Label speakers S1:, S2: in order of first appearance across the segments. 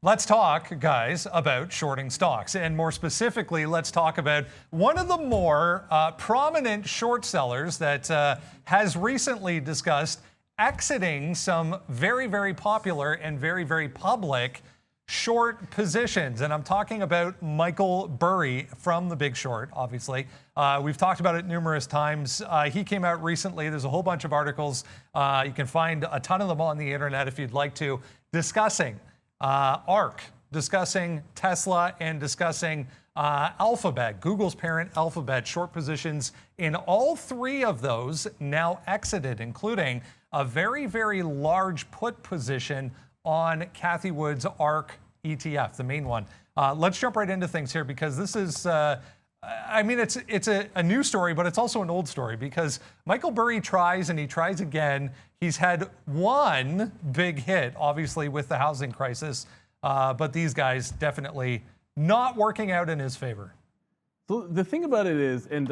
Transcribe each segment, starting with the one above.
S1: Let's talk, guys, about shorting stocks. And more specifically, let's talk about one of the more prominent short sellers that has recently discussed exiting some very, very popular and very, very public short positions. And I'm talking about Michael Burry from The Big Short, obviously. We've talked about it numerous times. He came out recently. There's a whole bunch of articles. You can find a ton of them on the internet if you'd like to, discussing ARK, discussing Tesla, and discussing Alphabet, Google's parent Alphabet, short positions in all three of those now exited, including a very, very large put position on Cathie Wood's ARK ETF, the main one. Let's jump right into things here because this is, I mean, it's a new story, but it's also an old story because Michael Burry tries and he tries again. He's had one big hit, obviously, with the housing crisis, but these guys definitely not working out in his favor.
S2: So the thing about it is, and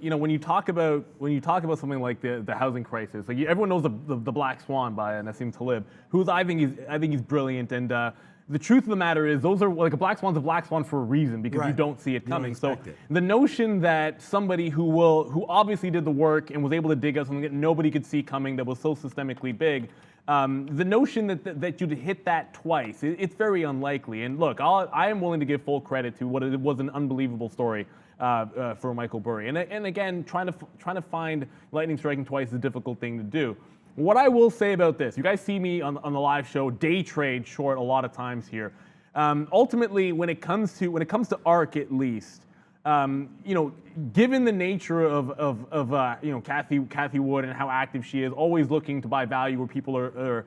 S2: you know, when you talk about something like the housing crisis, like everyone knows the Black Swan by Nassim Taleb, who's I think he's brilliant. And the truth of the matter is, those are like a Black Swan's a Black Swan for a reason because you don't see it coming. So the notion that somebody who obviously did the work and was able to dig out something that nobody could see coming that was so systemically big. The notion that you'd hit that twice, it's very unlikely. And look, I am willing to give full credit to what it was an unbelievable story for Michael Burry. And again, trying to find lightning striking twice is a difficult thing to do. What I will say about this, you guys see me on the live show day trade short a lot of times here. Ultimately, when it comes to ARK at least. You know, given the nature of you know, Cathie Wood and how active she is, always looking to buy value where people are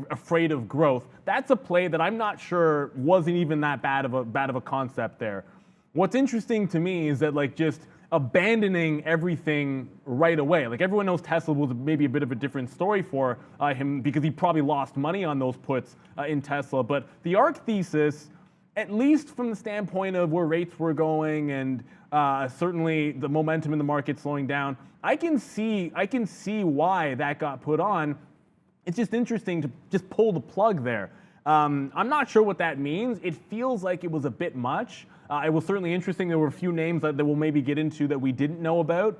S2: afraid of growth, that's a play that I'm not sure wasn't even that bad of a concept there. What's interesting to me is that like just abandoning everything right away. Like everyone knows Tesla was maybe a bit of a different story for him because he probably lost money on those puts in Tesla, but the ARK thesis, at least from the standpoint of where rates were going and certainly the momentum in the market slowing down, I can see why that got put on. It's just interesting to just pull the plug there. I'm not sure what that means. It feels like it was a bit much. It was certainly interesting. There were a few names that we'll maybe get into that we didn't know about.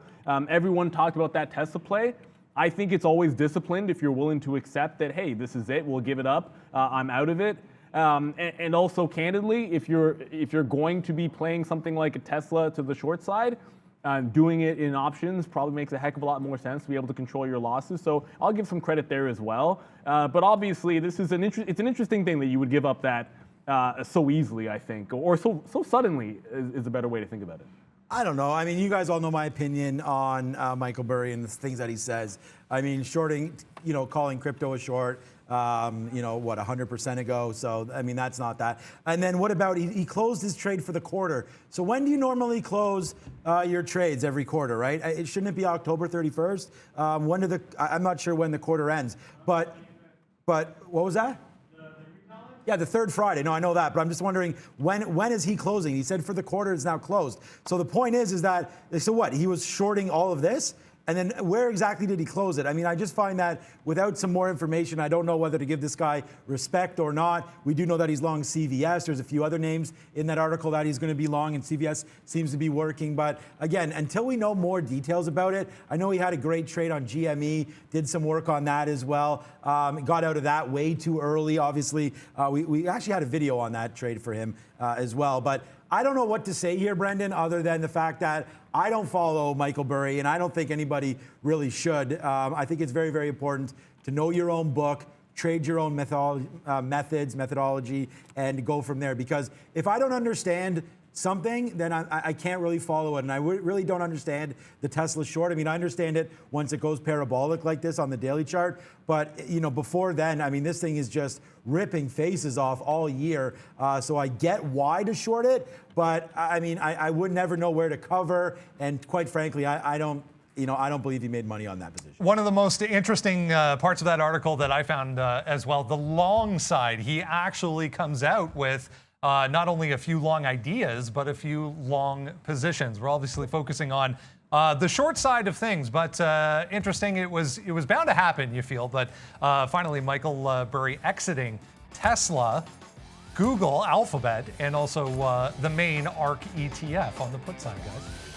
S2: Everyone talked about that Tesla play. I think it's always disciplined if you're willing to accept that, hey, this is it, we'll give it up, I'm out of it. And also, candidly, if you're going to be playing something like a Tesla to the short side, doing it in options probably makes a heck of a lot more sense to be able to control your losses. So I'll give some credit there as well. But obviously, this is it's an interesting thing that you would give up that so easily, I think, or so suddenly is a better way to think about it.
S3: I don't know. I mean, you guys all know my opinion on Michael Burry and the things that he says. I mean, shorting, you know, calling crypto a short, you know, what, 100% ago. So, I mean, that's not that. And then what about, he closed his trade for the quarter. So when do you normally close your trades? Every quarter, right? Shouldn't it be October 31st? I'm not sure when the quarter ends, but what was that? Yeah, the third Friday. No, I know that, but I'm just wondering when is he closing? He said for the quarter it's now closed. So the point is that, so what? He was shorting all of this? And then where exactly did he close it? I mean, I just find that without some more information, I don't know whether to give this guy respect or not. We do know that he's long CVS. There's a few other names in that article that he's going to be long, and CVS seems to be working. But again, until we know more details about it, I know he had a great trade on GME, did some work on that as well. Got out of that way too early, obviously. We actually had a video on that trade for him as well. But I don't know what to say here, Brendan, other than the fact that I don't follow Michael Burry, and I don't think anybody really should. I think it's very, very important to know your own book, trade your own methodology, and go from there. Because if I don't understand something, then I can't really follow it. And I really don't understand the Tesla short. I mean, I understand it once it goes parabolic like this on the daily chart. But, you know, before then, I mean, this thing is just ripping faces off all year. So I get why to short it. But, I mean, I would never know where to cover. And quite frankly, I don't believe he made money on that position.
S1: One of the most interesting parts of that article that I found as well, the long side, he actually comes out with not only a few long ideas, but a few long positions. We're obviously focusing on the short side of things, but interesting. It was bound to happen, you feel, but finally Michael Burry exiting Tesla Google, Alphabet, and also the main ARK ETF on the put side, guys.